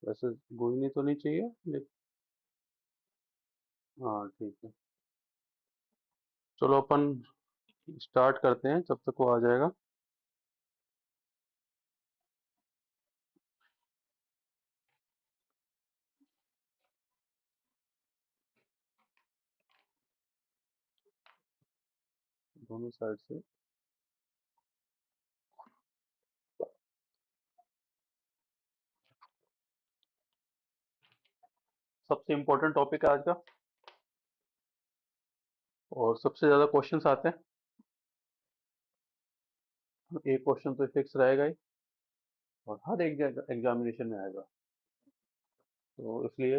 वैसे गूंजनी तो नहीं चाहिए लेकिन हाँ ठीक है। चलो अपन स्टार्ट करते हैं, जब तक वो आ जाएगा। दोनों साइड से। सबसे इम्पोर्टेंट टॉपिक है आज का, और सबसे ज्यादा क्वेश्चंस आते हैं। एक क्वेश्चन तो फिक्स रहेगा ही, और हर एक एग्जामिनेशन में आएगा। तो इसलिए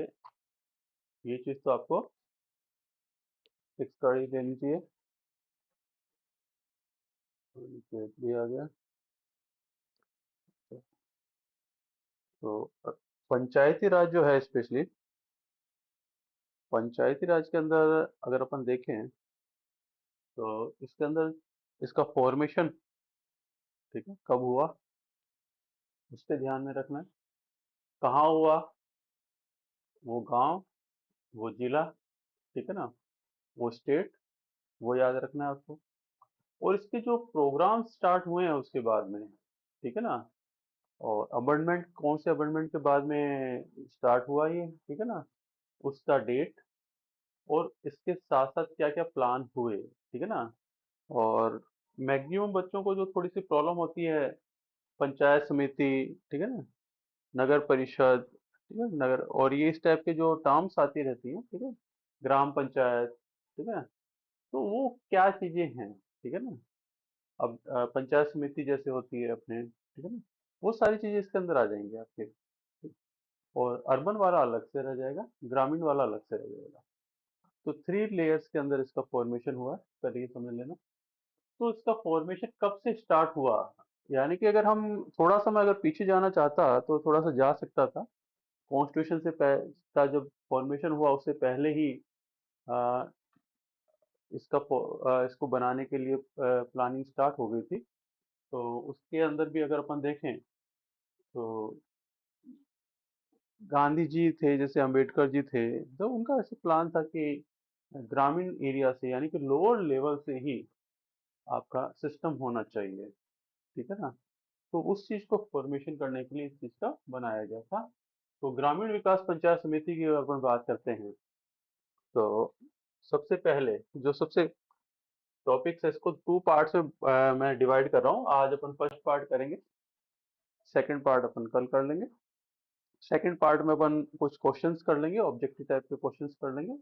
ये चीज तो आपको फिक्स कर ही लेनी चाहिए। ये आ गया। तो पंचायती राज जो है, स्पेशली पंचायती राज के अंदर अगर अपन देखें, तो इसके अंदर इसका फॉर्मेशन, ठीक है, कब हुआ उसके ध्यान में रखना है। कहाँ हुआ, वो गांव, वो जिला, ठीक है ना, वो स्टेट, वो याद रखना है आपको। और इसके जो प्रोग्राम स्टार्ट हुए हैं उसके बाद में, ठीक है ना, और अमेंडमेंट कौन से अमेंडमेंट के बाद में स्टार्ट हुआ ये, ठीक है ना, उसका डेट, और इसके साथ साथ क्या क्या प्लान हुए, ठीक है ना। और मैक्सिमम बच्चों को जो थोड़ी सी प्रॉब्लम होती है, पंचायत समिति, ठीक है ना, नगर परिषद, ठीक है, नगर, और ये इस टाइप के जो टर्म्स आती रहती हैं, ठीक है, ग्राम पंचायत, ठीक है, तो वो क्या चीजें हैं, ठीक है ना। अब पंचायत समिति जैसे होती है अपने, ठीक है ना, वो सारी चीजें इसके अंदर आ जाएंगी आपके। और अर्बन वाला अलग से रह जाएगा, ग्रामीण वाला अलग से रह जाएगा। तो 3 लेयर्स के अंदर इसका फॉर्मेशन हुआ है, पहले ये समझ लेना। तो इसका फॉर्मेशन कब से स्टार्ट हुआ, यानी कि अगर हम थोड़ा सा मैं अगर पीछे जाना चाहता तो थोड़ा सा जा सकता था। कॉन्स्टिट्यूशन से का जब फॉर्मेशन हुआ उससे पहले ही आ, इसको बनाने के लिए प्लानिंग स्टार्ट हो गई थी। तो उसके अंदर भी अगर अपन देखें, तो गांधी जी थे, जैसे अंबेडकर जी थे, तो उनका ऐसे प्लान था कि ग्रामीण एरिया से, यानी कि लोअर लेवल से ही आपका सिस्टम होना चाहिए, ठीक है ना। तो उस चीज को फॉर्मेशन करने के लिए इस चीज का बनाया गया था। तो ग्रामीण विकास पंचायत समिति की अगर अपन बात करते हैं, तो सबसे पहले जो सबसे टॉपिक्स है, इसको 2 पार्ट्स में मैं डिवाइड कर रहा हूँ। आज अपन फर्स्ट पार्ट करेंगे, सेकंड पार्ट अपन कल कर लेंगे। सेकंड पार्ट में अपन कुछ क्वेश्चंस कर लेंगे, ऑब्जेक्टिव टाइप के क्वेश्चंस कर लेंगे,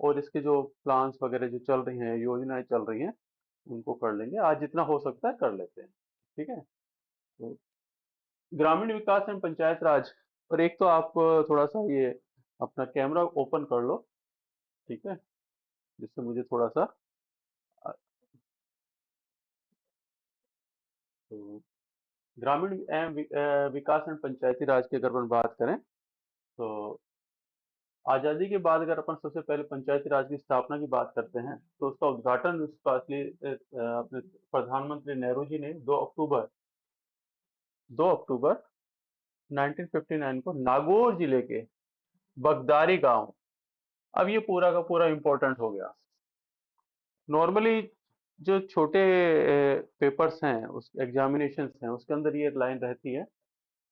और इसके जो प्लान्स वगैरह जो चल रही हैं, योजनाएं चल रही हैं, उनको कर लेंगे। आज जितना हो सकता है कर लेते हैं, ठीक है। तो ग्रामीण विकास एवं पंचायत राज, और एक तो आप थोड़ा सा ये अपना कैमरा ओपन कर लो, ठीक है, जिससे मुझे थोड़ा सा तो ग्रामीण विकास एवं पंचायती राज की अगर अपन बात करें, तो आजादी के बाद अगर अपन सबसे पहले पंचायती राज की स्थापना की बात करते हैं, तो उसका उद्घाटन उसका असली अपने प्रधानमंत्री नेहरू जी ने 2 अक्टूबर 1959 को नागौर जिले के बगदारी गांव। अब ये पूरा का पूरा इंपॉर्टेंट हो गया। नॉर्मली जो छोटे पेपर्स हैं, उस एग्जामिनेशंस हैं, उसके अंदर ये लाइन रहती है,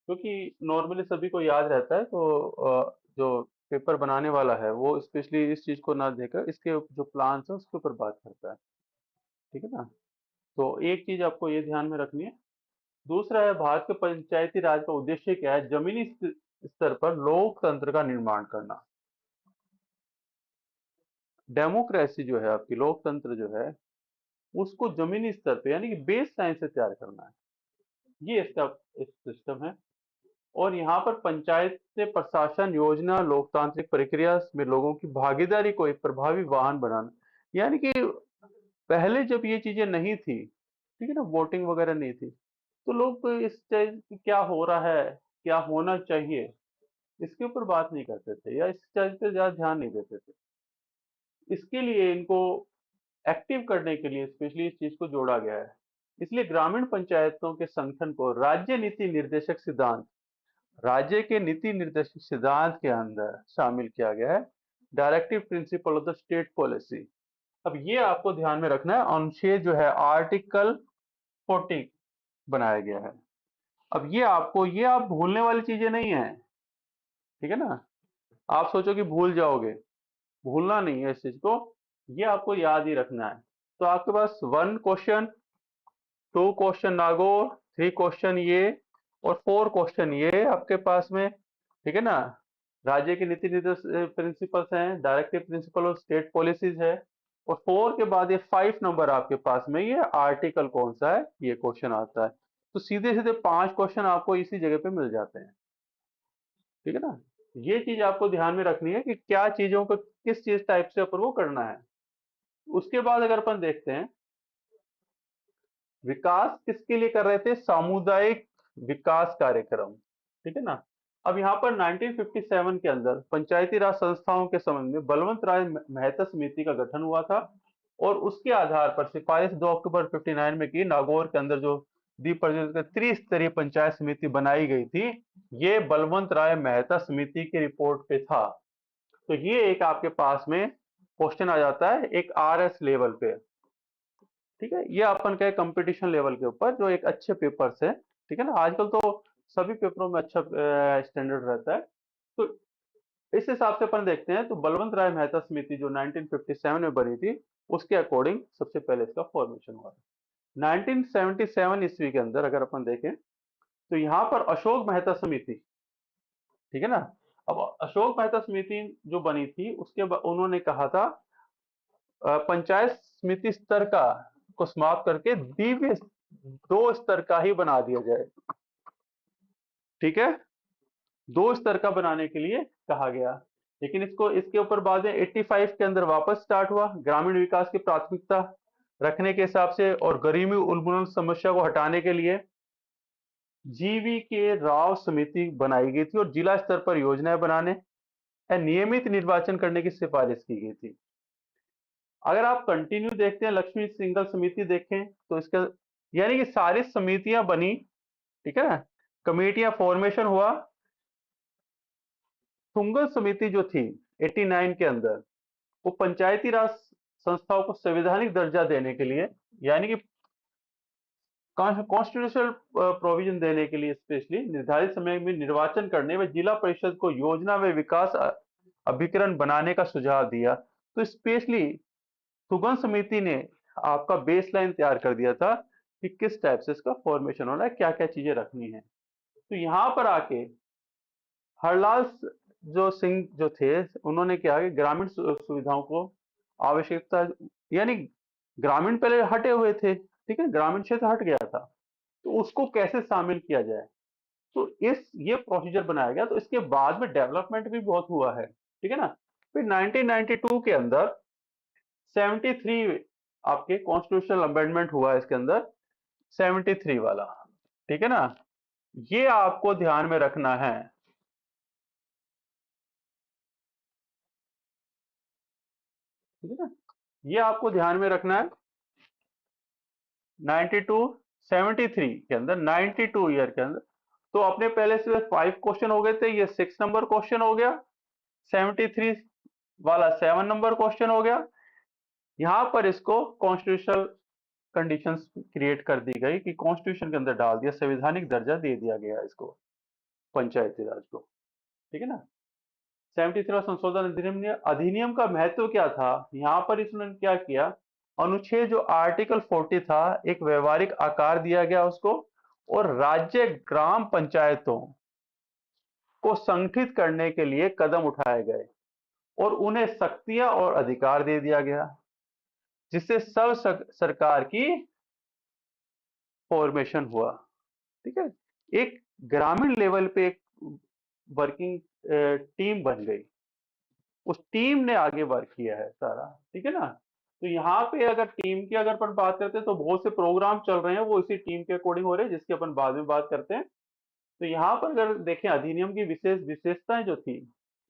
क्योंकि नॉर्मली सभी को याद रहता है। तो जो पेपर बनाने वाला है वो स्पेशली इस चीज को ना देकर इसके जो प्लान्स है उसके ऊपर बात करता है, ठीक है ना। तो एक चीज आपको ये ध्यान में रखनी है। दूसरा है, भारत के पंचायती राज का उद्देश्य क्या है, जमीनी स्तर पर लोकतंत्र का निर्माण करना। डेमोक्रेसी जो है आपकी, लोकतंत्र जो है, उसको जमीनी स्तर पे यानी कि बेस लाइन से तैयार करना है, ये इसका एक सिस्टम है। और यहाँ पर पंचायत से प्रशासन, योजना, लोकतांत्रिक प्रक्रिया में लोगों की भागीदारी को एक प्रभावी वाहन बनाना। यानी कि पहले जब ये चीजें नहीं थी, ठीक है ना, वोटिंग वगैरह नहीं थी, तो लोग इस चीज की क्या हो रहा है, क्या होना चाहिए, इसके ऊपर बात नहीं करते थे, या इस चीज पे ज्यादा ध्यान नहीं देते थे। इसके लिए इनको एक्टिव करने के लिए स्पेशली इस चीज को जोड़ा गया है। इसलिए ग्रामीण पंचायतों के संगठन को राज्य नीति निर्देशक सिद्धांत राज्य के नीति निर्देशक सिद्धांत के अंदर शामिल किया गया है directive principle of the state policy. अब ये आपको ध्यान में रखना है, अनुच्छेद जो है आर्टिकल 40 बनाया गया है। अब ये आप भूलने वाली चीजें नहीं है, ठीक है ना। आप सोचो कि भूल जाओगे, भूलना नहीं है इस चीज को, ये आपको याद ही रखना है। तो आपके पास 1 क्वेश्चन, 2 क्वेश्चन नागौर, 3 क्वेश्चन ये और 4 क्वेश्चन ये आपके पास में, ठीक है ना। राज्य के नीति निर्देश प्रिंसिपल्स हैं, directive principle of state policies है, और 4 के बाद ये 5 नंबर आपके पास में ये आर्टिकल कौन सा है ये क्वेश्चन आता है। तो सीधे सीधे 5 क्वेश्चन आपको इसी जगह पे मिल जाते हैं, ठीक है ना। ये चीज आपको ध्यान में रखनी है कि क्या चीजों को किस चीज टाइप से अपन को करना है। उसके बाद अगर अपन देखते हैं विकास किसके लिए कर रहे थे, सामुदायिक विकास कार्यक्रम, ठीक है ना। अब यहाँ पर 1957 के अंदर पंचायती राज संस्थाओं के संबंध में बलवंत राय मेहता समिति का गठन हुआ था, और उसके आधार पर सिफारिश 2 अक्टूबर 59 में की नागौर के अंदर जो द्वीप त्रिस्तरीय पंचायत समिति बनाई गई थी, ये बलवंत राय मेहता समिति की रिपोर्ट पे था। तो ये एक आपके पास में क्वेश्चन आ जाता है एक RS लेवल पे, ठीक है। ये अपन कहे कंपटीशन लेवल के ऊपर जो एक अच्छे पेपर्स है, ठीक है ना। आजकल तो सभी पेपरों में अच्छा स्टैंडर्ड रहता है। तो इस हिसाब से अपन देखते हैं, तो बलवंत राय मेहता समिति जो 1957 में बनी थी, उसके अकॉर्डिंग सबसे पहले इसका फॉर्मेशन हुआ। 1977 ईस्वी के अंदर अगर अपन देखें तो यहाँ पर अशोक मेहता समिति, ठीक है ना। अब अशोक मेहता समिति जो बनी थी उसके बाद उन्होंने कहा था पंचायत समिति स्तर का को समाप्त करके दिव्य 2 स्तर का ही बना दिया जाए, ठीक है। 2 स्तर का बनाने के लिए कहा गया, लेकिन इसको इसके ऊपर बाद में 85 के अंदर वापस स्टार्ट हुआ ग्रामीण विकास की प्राथमिकता रखने के हिसाब से, और गरीबी उन्मूलन समस्या को हटाने के लिए GV के राव समिति बनाई गई थी, और जिला स्तर पर योजनाएं बनाने और नियमित निर्वाचन करने की सिफारिश की गई थी। अगर आप कंटिन्यू देखते हैं लक्ष्मी सिंगल समिति देखें तो इसका यानी कि सारी समितियां बनी, ठीक है ना, कमेटियां फॉर्मेशन हुआ। सुंगल समिति जो थी 89 के अंदर, वो पंचायती राज संस्थाओं को संवैधानिक दर्जा देने के लिए, यानी कि कॉन्स्टिट्यूशनल प्रोविजन देने के लिए स्पेशली निर्धारित समय में निर्वाचन करने व जिला परिषद को योजना व विकास अभिकरण बनाने का सुझाव दिया। तो स्पेशली सुगम समिति ने आपका बेसलाइन तैयार कर दिया था कि किस टाइप से इसका फॉर्मेशन होना है, क्या क्या चीजें रखनी है। तो यहां पर आके हरलाल जो सिंह जो थे, उन्होंने क्या कि ग्रामीण सुविधाओं को आवश्यकता, यानी ग्रामीण पहले हटे हुए थे, ठीक है, ग्रामीण क्षेत्र हट गया था, तो उसको कैसे शामिल किया जाए, तो इस ये प्रोसीजर बनाया गया। तो इसके बाद में डेवलपमेंट भी बहुत हुआ है, ठीक है ना। फिर 1992 के अंदर 73 आपके कॉन्स्टिट्यूशनल अमेंडमेंट हुआ है इसके अंदर, 73 वाला, ठीक है ना। ये आपको ध्यान में रखना है, ठीक है ना, ये आपको ध्यान में रखना है। 92 73 के अंदर 92 ईयर के अंदर, तो अपने पहले से 5 क्वेश्चन हो गए थे, ये 6 नंबर क्वेश्चन हो गया, 73 वाला 7 नंबर क्वेश्चन हो गया। यहां पर इसको कॉन्स्टिट्यूशनल कंडीशंस क्रिएट कर दी गई कि कॉन्स्टिट्यूशन के अंदर डाल दिया, संवैधानिक दर्जा दे दिया गया इसको पंचायती राज को, ठीक है ना। 73 संशोधन अधिनियम का महत्व क्या था, यहां पर इसने क्या किया, अनुच्छेद जो आर्टिकल 40 था एक व्यवहारिक आकार दिया गया उसको, और राज्य ग्राम पंचायतों को संगठित करने के लिए कदम उठाए गए, और उन्हें शक्तियां और अधिकार दे दिया गया, जिससे सब सरकार की फॉर्मेशन हुआ, ठीक है। एक ग्रामीण लेवल पे एक वर्किंग टीम बन गई, उस टीम ने आगे वर्क किया है सारा, ठीक है ना। तो यहाँ पे अगर टीम की अगर अपन बात करते हैं तो बहुत से प्रोग्राम चल रहे हैं वो इसी टीम के अकॉर्डिंग हो रहे हैं, जिसकी अपन बाद में बात करते हैं। तो यहाँ पर अगर देखें अधिनियम की विशेष विशेषताएं जो थी,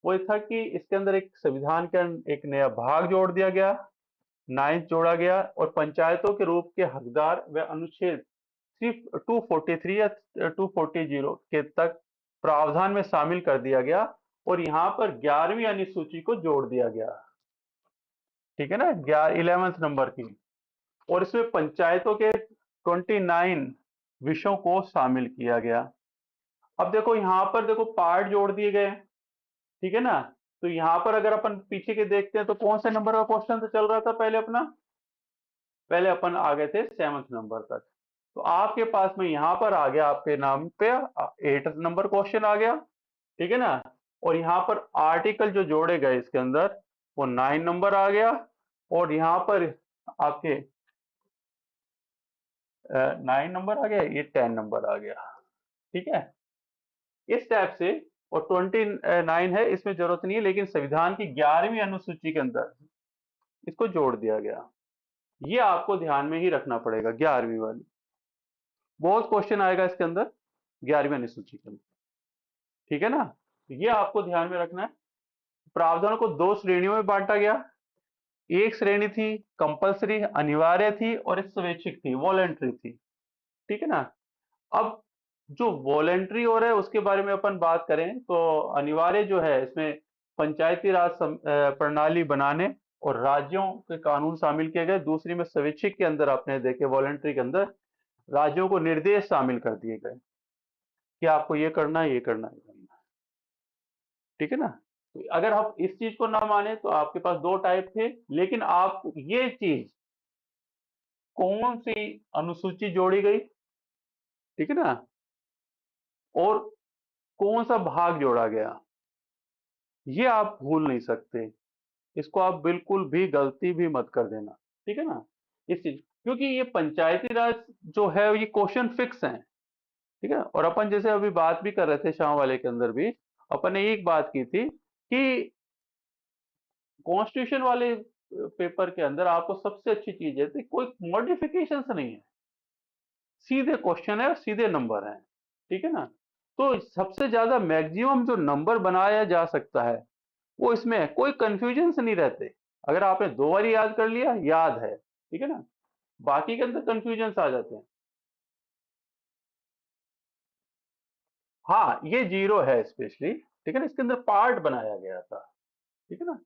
वो ये था कि इसके अंदर एक संविधान का एक नया भाग जोड़ दिया गया, 9th जोड़ा गया, और पंचायतों के रूप के हकदार व अनुच्छेद सिर्फ 243 या 240 के तक प्रावधान में शामिल कर दिया गया और यहाँ पर 11वीं अनुसूची को जोड़ दिया गया। ठीक है ना, 11th नंबर की। और इसमें पंचायतों के 29 विषयों को शामिल किया गया। अब देखो यहाँ पर देखो पार्ट जोड़ दिए गए, ठीक है ना। तो यहाँ पर अगर अपन पीछे के देखते हैं तो कौन से नंबर का क्वेश्चन से चल रहा था पहले अपना, पहले अपन आ गए थे 7th नंबर तक। तो आपके पास में यहाँ पर आ गया आपके नाम पे 8th नंबर क्वेश्चन आ गया, ठीक है ना। और यहाँ पर आर्टिकल जो जोड़े गए इसके अंदर वो 9 नंबर आ गया, और यहाँ पर आपके 9 नंबर आ गया, ये 10 नंबर आ गया, ठीक है। इस टाइप से, और 29 है इसमें जरूरत नहीं है, लेकिन संविधान की 11वीं अनुसूची के अंदर इसको जोड़ दिया गया। ये आपको ध्यान में ही रखना पड़ेगा, 11वीं वाली। बहुत क्वेश्चन आएगा इसके अंदर 11वीं अनुसूची के अंदर, ठीक है ना। ये आपको ध्यान में रखना है। प्रावधानों को 2 श्रेणियों में बांटा गया। एक श्रेणी थी कंपलसरी, अनिवार्य थी, और एक स्वैच्छिक थी, वॉलेंट्री थी, ठीक है ना। अब जो वॉलेंट्री हो रहा है उसके बारे में अपन बात करें तो अनिवार्य जो है इसमें पंचायती राज प्रणाली बनाने और राज्यों के कानून शामिल किए गए। दूसरी में स्वैच्छिक के अंदर आपने देखे, वॉलेंट्री के अंदर राज्यों को निर्देश शामिल कर दिए गए कि आपको ये करना है, ये करना है, ठीक है ना। तो अगर आप इस चीज को ना माने तो आपके पास 2 टाइप थे, लेकिन आप ये चीज कौन सी अनुसूची जोड़ी गई, ठीक है ना, और कौन सा भाग जोड़ा गया, ये आप भूल नहीं सकते। इसको आप बिल्कुल भी गलती भी मत कर देना, ठीक है ना। इस चीज, क्योंकि ये पंचायती राज जो है ये क्वेश्चन फिक्स है, ठीक है। और अपन जैसे अभी बात भी कर रहे थे शाम वाले के अंदर भी, अपन ने एक बात की थी कि कॉन्स्टिट्यूशन वाले पेपर के अंदर आपको सबसे अच्छी चीज है कि कोई मॉडिफिकेशन नहीं है, सीधे क्वेश्चन है, सीधे नंबर है, ठीक है ना। तो सबसे ज्यादा मैक्सिमम जो नंबर बनाया जा सकता है वो इसमें है, कोई कंफ्यूजन से नहीं रहते। अगर आपने 2 बार याद कर लिया, याद है, ठीक है ना। बाकी के अंदर कंफ्यूजन आ जाते हैं। हाँ, ये जीरो है स्पेशली, ठीक है ना। इसके अंदर पार्ट बनाया गया था, ठीक है ना,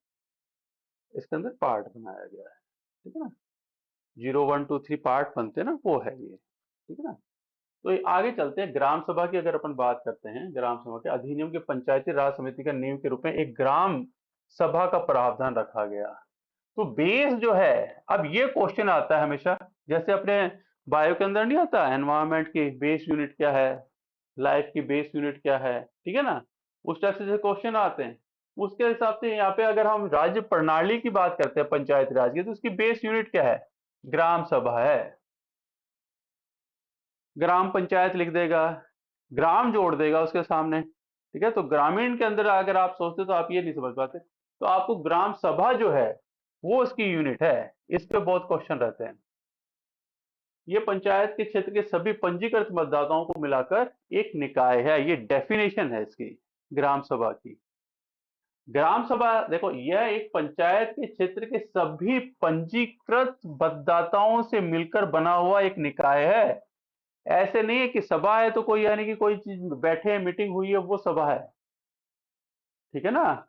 इसके अंदर पार्ट बनाया गया है, ठीक है ना। 0 1 2 3 पार्ट बनते हैं ना, वो है ये, ठीक है ना। तो ये आगे चलते हैं। ग्राम सभा की अगर अपन बात करते हैं, ग्राम सभा के अधिनियम के पंचायती राज समिति का नियम के रूप में एक ग्राम सभा का प्रावधान रखा गया। तो बेस जो है, अब ये क्वेश्चन आता है हमेशा, जैसे अपने बायो के अंदर नहीं आता एनवायरमेंट की बेस यूनिट क्या है, लाइफ की बेस यूनिट क्या है, ठीक है ना। उस टाइप से क्वेश्चन आते हैं। उसके हिसाब से यहाँ पे अगर हम राज्य प्रणाली की बात करते हैं पंचायत राज की, तो उसकी बेस यूनिट क्या है, ग्राम सभा है। ग्राम पंचायत लिख देगा, ग्राम जोड़ देगा उसके सामने, ठीक है। तो ग्रामीण के अंदर अगर आप सोचते तो आप ये नहीं समझ पाते। तो आपको ग्राम सभा जो है वो उसकी यूनिट है। इस पे बहुत क्वेश्चन रहते हैं। ये पंचायत के क्षेत्र के सभी पंजीकृत मतदाताओं को मिलाकर एक निकाय है, ये डेफिनेशन है इसकी, ग्राम सभा की। ग्राम सभा देखो, यह एक पंचायत के क्षेत्र के सभी पंजीकृत मतदाताओं से मिलकर बना हुआ एक निकाय है। ऐसे नहीं है कि सभा है तो कोई, यानी कि कोई चीज बैठे हैं, मीटिंग हुई है, वो सभा है, ठीक है ना।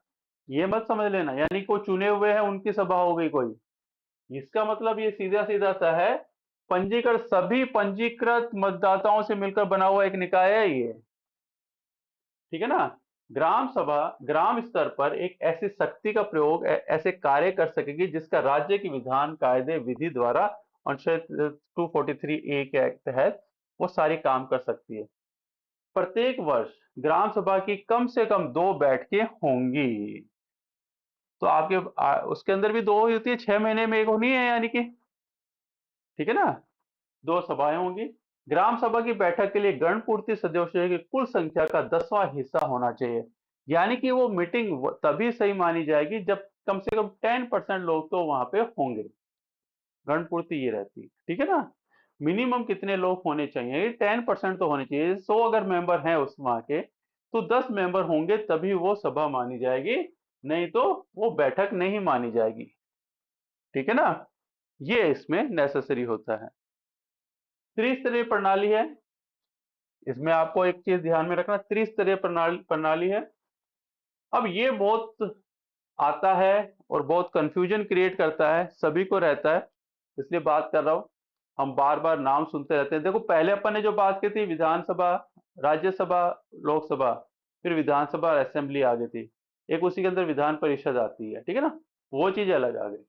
ये मत समझ लेना यानी कोई चुने हुए हैं उनकी सभा हो गई कोई। इसका मतलब ये सीधा सीधा सा है, पंजीकृत सभी पंजीकृत मतदाताओं से मिलकर बना हुआ एक निकाय है ये, ठीक है ना। ग्राम सभा ग्राम स्तर पर एक ऐसी शक्ति का प्रयोग ऐसे कार्य कर सकेगी जिसका राज्य की विधान कायदे विधि द्वारा अनुच्छेद 243A के तहत वो सारी काम कर सकती है। प्रत्येक वर्ष ग्राम सभा की कम से कम 2 बैठकें होंगी। तो आपके उसके अंदर भी 2 होती है, 6 महीने में एक होनी है, यानी कि, ठीक है ना, 2 सभाएं होंगी। ग्राम सभा की बैठक के लिए गणपूर्ति सदस्यों की कुल संख्या का 10वां हिस्सा होना चाहिए। यानी कि वो मीटिंग तभी सही मानी जाएगी जब कम से कम 10% लोग तो वहां पे होंगे। गणपूर्ति ये रहती, ठीक है ना। मिनिमम कितने लोग होने चाहिए, 10% तो होने चाहिए। 100 अगर मेंबर हैं उस वहां के, तो 10 मेंबर होंगे तभी वो सभा मानी जाएगी, नहीं तो वो बैठक नहीं मानी जाएगी, ठीक है ना। ये इसमें नेसेसरी होता है। त्रिस्तरीय प्रणाली है, इसमें आपको एक चीज ध्यान में रखना, त्रिस्तरीय प्रणाली प्रणाली है। अब ये बहुत आता है और बहुत कंफ्यूजन क्रिएट करता है, सभी को रहता है, इसलिए बात कर रहा हूं। हम बार बार नाम सुनते रहते हैं। देखो पहले अपन ने जो बात की थी, विधानसभा, राज्यसभा, लोकसभा, फिर विधानसभा असेंबली आ गई थी, एक उसी के अंदर विधान परिषद आती है, ठीक है ना, वो चीज अलग आ गई।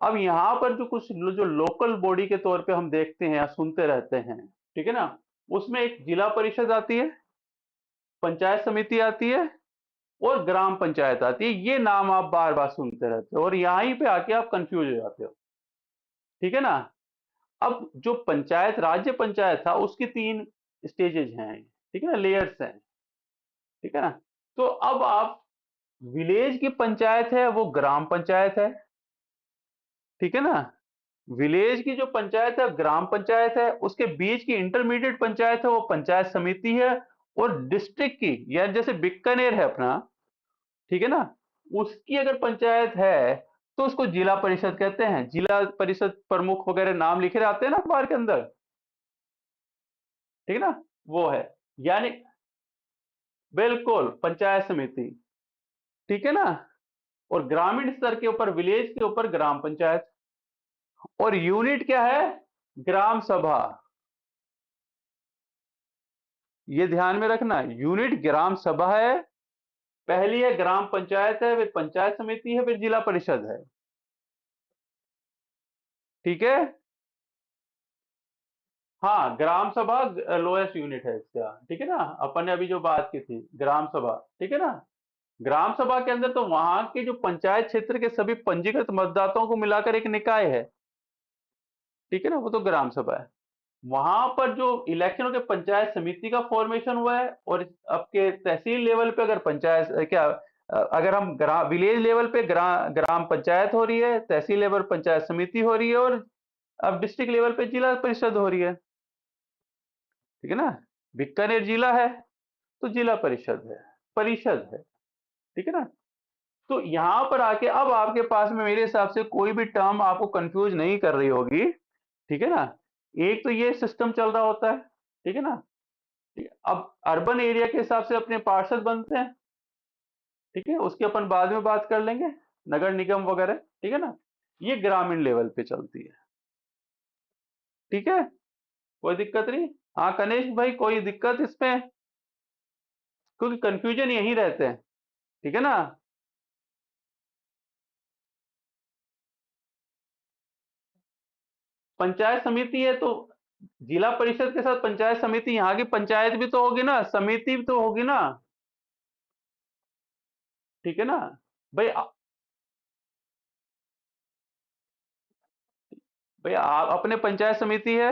अब यहाँ पर जो कुछ जो लोकल बॉडी के तौर पे हम देखते हैं या सुनते रहते हैं, ठीक है ना, उसमें एक जिला परिषद आती है, पंचायत समिति आती है, और ग्राम पंचायत आती है। ये नाम आप बार बार सुनते रहते हो और यहीं पे आके आप कंफ्यूज हो जाते हो, ठीक है ना। अब जो पंचायत, राज्य पंचायत था, उसकी 3 स्टेजेज हैं, ठीक है ना, लेयर्स हैं, ठीक है ना। तो अब आप, विलेज की पंचायत है वो ग्राम पंचायत है, ठीक है ना। विलेज की जो पंचायत है ग्राम पंचायत है, उसके बीच की इंटरमीडिएट पंचायत है वो पंचायत समिति है, और डिस्ट्रिक्ट की, या जैसे बीकानेर है अपना, ठीक है ना, उसकी अगर पंचायत है तो उसको जिला परिषद कहते हैं। जिला परिषद प्रमुख वगैरह नाम लिखे रहते हैं ना अखबार के अंदर, ठीक है ना, वो है। यानी बिल्कुल पंचायत समिति, ठीक है ना। और ग्रामीण स्तर के ऊपर, विलेज के ऊपर ग्राम पंचायत, और यूनिट क्या है, ग्राम सभा। ये ध्यान में रखना, यूनिट ग्राम सभा है, पहली है ग्राम पंचायत है, फिर पंचायत समिति है, फिर जिला परिषद है, ठीक है। हाँ, ग्राम सभा लोएस्ट यूनिट है इसका, ठीक है ना। अपन ने अभी जो बात की थी ग्राम सभा, ठीक है ना। ग्राम सभा के अंदर तो वहां के जो पंचायत क्षेत्र के सभी पंजीकृत मतदाताओं को मिलाकर एक निकाय है, ठीक है ना, वो तो ग्राम सभा है। वहां पर जो इलेक्शन के पंचायत समिति का फॉर्मेशन हुआ है, और आपके तहसील लेवल पे अगर पंचायत क्या, अगर हम विलेज लेवल पे ग्राम पंचायत हो रही है, तहसील लेवल पंचायत समिति हो रही है, और अब डिस्ट्रिक्ट लेवल पे जिला परिषद हो रही है, ठीक है ना। बीकानेर जिला है तो जिला परिषद है, ठीक है ना। तो यहां पर आके अब आपके पास में मेरे हिसाब से कोई भी टर्म आपको कंफ्यूज नहीं कर रही होगी, ठीक है ना। एक तो ये सिस्टम चल रहा होता है, ठीक है ना। ठीक है? अब अर्बन एरिया के हिसाब से अपने पार्षद बनते हैं, ठीक है, उसके अपन बाद में बात कर लेंगे, नगर निगम वगैरह, ठीक है ना। ये ग्रामीण लेवल पे चलती है, ठीक है, कोई दिक्कत नहीं। हाँ कनेश भाई, कोई दिक्कत इसमें, क्योंकि कंफ्यूजन यही रहते हैं, ठीक है ना। पंचायत समिति है तो जिला परिषद के साथ पंचायत समिति, यहाँ की पंचायत भी तो होगी ना, समिति भी तो होगी ना, ठीक है ना। भाई भाई आप अपने पंचायत समिति है,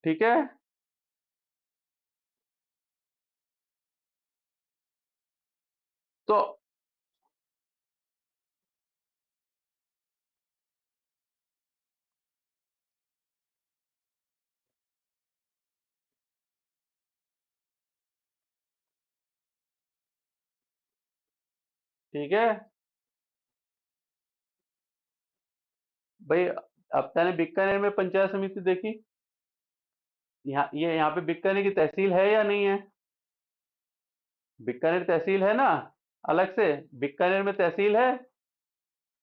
ठीक है, तो ठीक है भाई। अब मैंने बीकानेर में पंचायत समिति देखी, यहाँ पे बीकानेर की तहसील है या नहीं है, बीकानेर तहसील है ना, अलग से बीकानेर में तहसील है,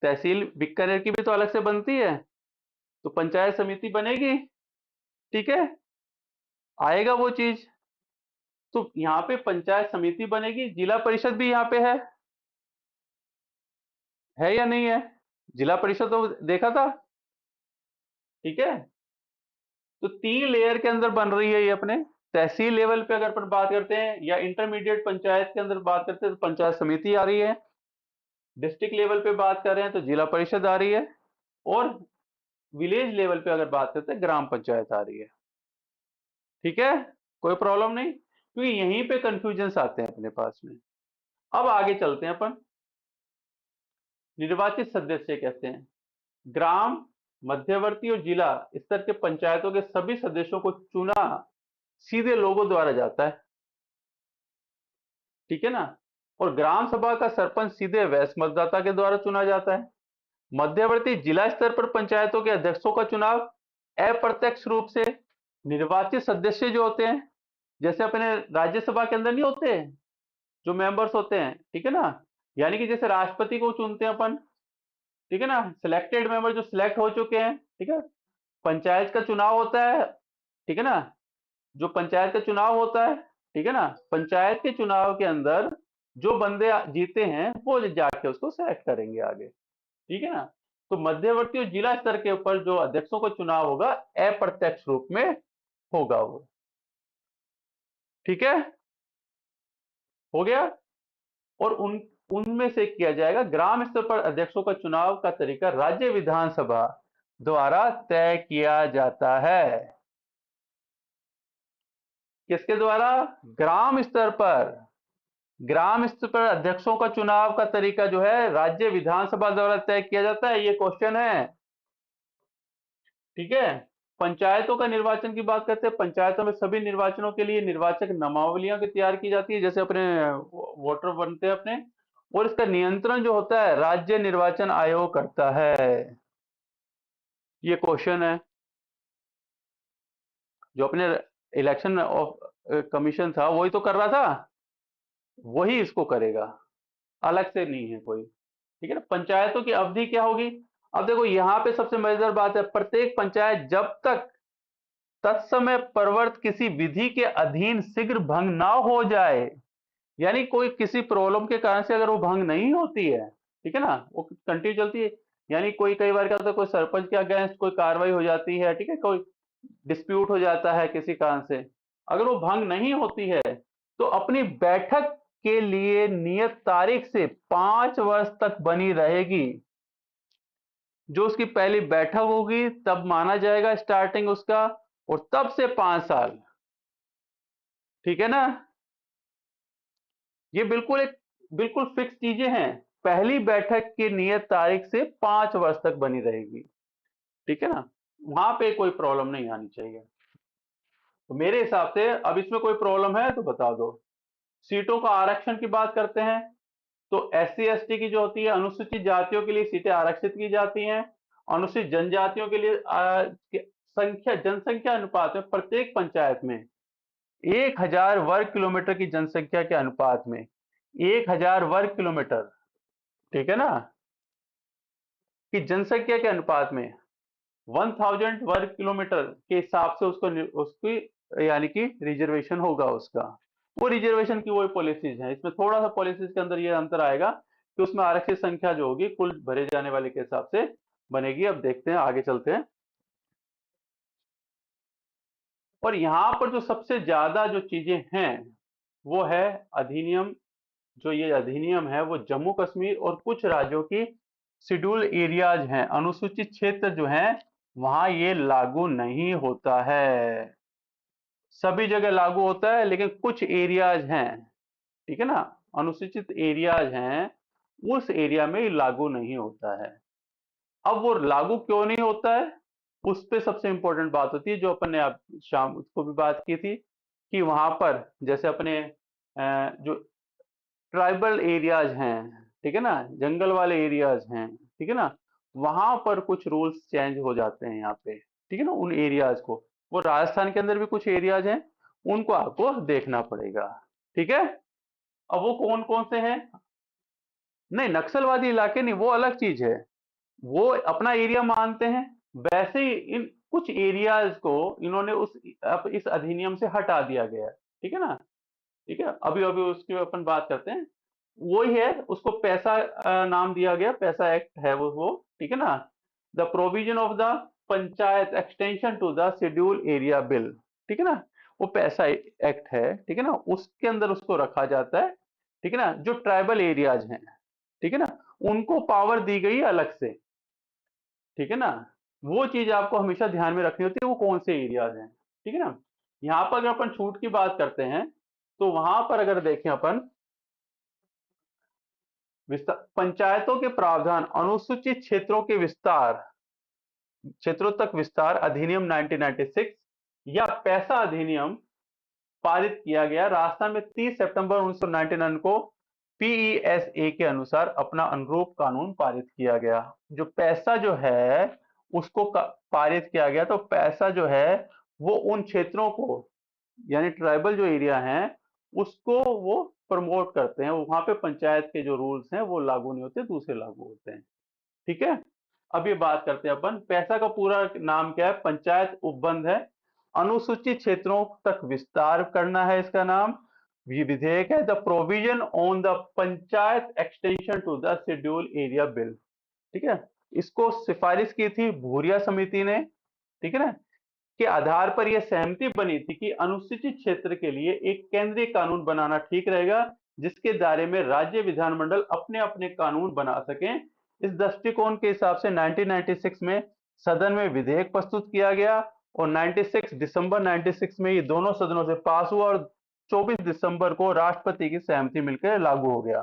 तहसील बीकानेर की भी तो अलग से बनती है, तो पंचायत समिति बनेगी, ठीक है, आएगा वो चीज। तो यहाँ पे पंचायत समिति बनेगी, जिला परिषद भी यहाँ पे है या नहीं है, जिला परिषद तो देखा था, ठीक है। तो 3 लेयर के अंदर बन रही है ये अपने। तहसील लेवल पे अगर अपन बात करते हैं या इंटरमीडिएट पंचायत के अंदर बात करते हैं तो पंचायत समिति आ रही है, डिस्ट्रिक्ट लेवल पे बात कर रहे हैं तो जिला परिषद आ रही है, और विलेज लेवल पे अगर बात करते हैं ग्राम पंचायत आ रही है, ठीक है, कोई प्रॉब्लम नहीं, क्योंकि यहीं पे कंफ्यूजन आते हैं अपने पास में। अब आगे चलते हैं अपन, निर्वाचित सदस्य कहते हैं, ग्राम, मध्यवर्ती और जिला स्तर के पंचायतों के सभी सदस्यों को चुना सीधे लोगों द्वारा जाता है, ठीक है ना। और ग्राम सभा का सरपंच सीधे वयस्क मतदाता के द्वारा चुना जाता है। मध्यवर्ती जिला स्तर पर पंचायतों के अध्यक्षों का चुनाव अप्रत्यक्ष रूप से निर्वाचित सदस्य जो होते हैं, जैसे अपने राज्यसभा के अंदर नहीं होते जो मेंबर्स होते हैं, ठीक है ना, यानी कि जैसे राष्ट्रपति को चुनते हैं अपन, ठीक है ना, सिलेक्टेड मेंबर जो सिलेक्ट हो चुके हैं, ठीक है। पंचायत का चुनाव होता है, ठीक है ना, जो पंचायत का चुनाव होता है, ठीक है ना, पंचायत के चुनाव के अंदर जो बंदे जीते हैं वो जाके उसको सेलेक्ट करेंगे आगे, ठीक है ना। तो मध्यवर्ती और जिला स्तर के ऊपर जो अध्यक्षों का चुनाव होगा अप्रत्यक्ष रूप में होगा वो, ठीक है, हो गया। और उनमें से किया जाएगा ग्राम स्तर पर अध्यक्षों का चुनाव का तरीका राज्य विधानसभा द्वारा तय किया जाता है। किसके द्वारा? ग्राम स्तर पर। ग्राम स्तर पर अध्यक्षों का चुनाव का तरीका जो है राज्य विधानसभा द्वारा तय किया जाता है, ये क्वेश्चन है, ठीक है। पंचायतों का निर्वाचन की बात करते हैं। पंचायतों में सभी निर्वाचनों के लिए निर्वाचक नामावलियां की तैयार की जाती है, जैसे अपने वोटर बनते हैं अपने, और इसका नियंत्रण जो होता है राज्य निर्वाचन आयोग करता है। ये क्वेश्चन है, जो अपने इलेक्शन ऑफ कमीशन था वही तो कर रहा था, वही इसको करेगा, अलग से नहीं है कोई, ठीक है ना। पंचायतों की अवधि क्या होगी? अब देखो यहां पे सबसे मजेदार बात है, प्रत्येक पंचायत जब तक तत्समय प्रवर्त किसी विधि के अधीन शीघ्र भंग ना हो जाए, यानी कोई किसी प्रॉब्लम के कारण से अगर वो भंग नहीं होती है, ठीक है ना, वो कंटिन्यू चलती है, यानी कोई कई बार क्या होता है, कोई सरपंच के अगेंस्ट कोई कार्रवाई हो जाती है, ठीक है, कोई डिस्प्यूट हो जाता है किसी कारण से, अगर वो भंग नहीं होती है तो अपनी बैठक के लिए नियत तारीख से 5 वर्ष तक बनी रहेगी। जो उसकी पहली बैठक होगी तब माना जाएगा स्टार्टिंग उसका, और तब से 5 साल, ठीक है ना। ये बिल्कुल फिक्स चीजें हैं। पहली बैठक की नियत तारीख से 5 वर्ष तक बनी रहेगी, ठीक है ना, वहां पे कोई प्रॉब्लम नहीं आनी चाहिए। तो मेरे हिसाब से अब इसमें कोई प्रॉब्लम है तो बता दो। सीटों का आरक्षण की बात करते हैं, तो SC ST की जो होती है, अनुसूचित जातियों के लिए सीटें आरक्षित की जाती हैं। अनुसूचित जनजातियों के लिए जनसंख्या अनुपात में प्रत्येक पंचायत में 1000 वर्ग किलोमीटर की जनसंख्या के अनुपात में, 1000 वर्ग किलोमीटर, ठीक है ना, कि जनसंख्या के अनुपात में 1000 वर्ग किलोमीटर के हिसाब से उसको उसकी यानी कि रिजर्वेशन होगा उसका। वो रिजर्वेशन की वही पॉलिसीज हैं, इसमें थोड़ा सा पॉलिसीज के अंदर ये अंतर आएगा कि उसमें आरक्षित संख्या जो होगी कुल भरे जाने वाले के हिसाब से बनेगी। अब देखते हैं, आगे चलते हैं। और यहां पर जो सबसे ज्यादा जो चीजें हैं वो है अधिनियम। जो ये अधिनियम है वो जम्मू कश्मीर और कुछ राज्यों की शेड्यूल एरियाज हैं, अनुसूचित क्षेत्र जो हैं वहां ये लागू नहीं होता है। सभी जगह लागू होता है लेकिन कुछ एरियाज हैं, ठीक है ना, अनुसूचित एरियाज हैं, उस एरिया में ये लागू नहीं होता है। अब वो लागू क्यों नहीं होता है, उस पे सबसे इंपॉर्टेंट बात होती है, जो अपन ने आप शाम उसको भी बात की थी, कि वहां पर जैसे अपने जो ट्राइबल एरियाज हैं, ठीक है ना, जंगल वाले एरियाज हैं, ठीक है ना, वहां पर कुछ रूल्स चेंज हो जाते हैं यहाँ पे, ठीक है ना, उन एरियाज को, वो राजस्थान के अंदर भी कुछ एरियाज हैं, उनको आपको देखना पड़ेगा, ठीक है। अब वो कौन कौन से हैं? नहीं, नक्सलवादी इलाके नहीं, वो अलग चीज है, वो अपना एरिया मानते हैं। वैसे ही इन कुछ एरियाज को इन्होंने अब इस अधिनियम से हटा दिया गया है, ठीक है ना, ठीक है। अभी अभी उसकी अपन बात करते हैं। वही है, उसको पैसा नाम दिया गया, पैसा एक्ट है वो, ठीक है ना। The provision of the panchayat extension to the schedule area bill, ठीक है ना, वो पैसा एक्ट है, ठीक है ना, उसके अंदर उसको रखा जाता है, ठीक है ना। जो ट्राइबल एरियाज हैं, ठीक है ना, उनको पावर दी गई अलग से, ठीक है ना। वो चीज आपको हमेशा ध्यान में रखनी होती है, वो कौन से एरियाज हैं, ठीक है ना। यहाँ पर अगर अपन छूट की बात करते हैं तो वहां पर अगर देखें अपन, पंचायतों के प्रावधान, अनुसूचित क्षेत्रों के विस्तार, क्षेत्रों तक विस्तार अधिनियम 1996 या पैसा अधिनियम पारित किया गया। राजस्थान में 30 सितंबर 1999 को पीईएसए के अनुसार अपना अनुरूप कानून पारित किया गया। जो पैसा जो है उसको पारित किया गया, तो पैसा जो है वो उन क्षेत्रों को, यानी ट्राइबल जो एरिया है उसको वो प्रमोट करते हैं। वहां पे पंचायत के जो रूल्स हैं वो लागू नहीं होते, दूसरे लागू होते हैं। ठीक है, अब ये बात करते हैं अपन, पैसा का पूरा नाम क्या है? पंचायत उपबंध है। अनुसूचित क्षेत्रों तक विस्तार करना है इसका नाम। ये विधेयक है the provision on the panchayat extension to the schedule area bill. ठीक है, इसको सिफारिश की थी भूरिया समिति ने। ठीक है ना, के आधार पर यह सहमति बनी थी कि अनुसूचित क्षेत्र के लिए एक केंद्रीय कानून बनाना ठीक रहेगा, जिसके दायरे में राज्य विधानमंडल अपने अपने कानून बना सकें। इस दृष्टिकोण के हिसाब से 1996 में सदन में विधेयक प्रस्तुत किया गया और दिसंबर 96 में ये दोनों सदनों से पास हुआ और 24 दिसंबर को राष्ट्रपति की सहमति मिलकर लागू हो गया।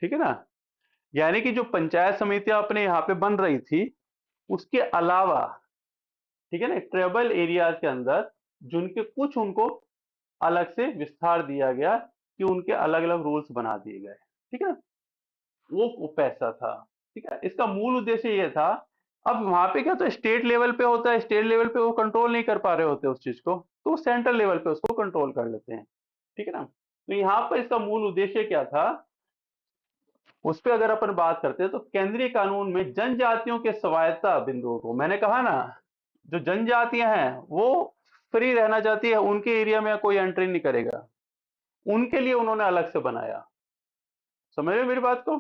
ठीक है ना, यानी कि जो पंचायत समितियां अपने यहाँ पे बन रही थी उसके अलावा, ठीक है ना, ट्राइबल एरियाज के अंदर जिनके कुछ उनको अलग से विस्तार दिया गया कि उनके अलग अलग रूल्स बना दिए गए। ठीक है, वो पैसा था। ठीक है, इसका मूल उद्देश्य ये था। अब वहां पे क्या, तो स्टेट लेवल पे होता है, स्टेट लेवल पे वो कंट्रोल नहीं कर पा रहे होते उस चीज को, तो सेंट्रल लेवल पे उसको कंट्रोल कर लेते हैं। ठीक है ना, तो यहाँ पर इसका मूल उद्देश्य क्या था उस पर अगर अपन बात करते हैं, तो केंद्रीय कानून में जनजातियों के स्वायत्ता बिंदुओं को, मैंने कहा ना, जो जनजातियां हैं वो फ्री रहना चाहती है, उनके एरिया में कोई एंट्री नहीं करेगा, उनके लिए उन्होंने अलग से बनाया। समझ रहे हो मेरी बात को?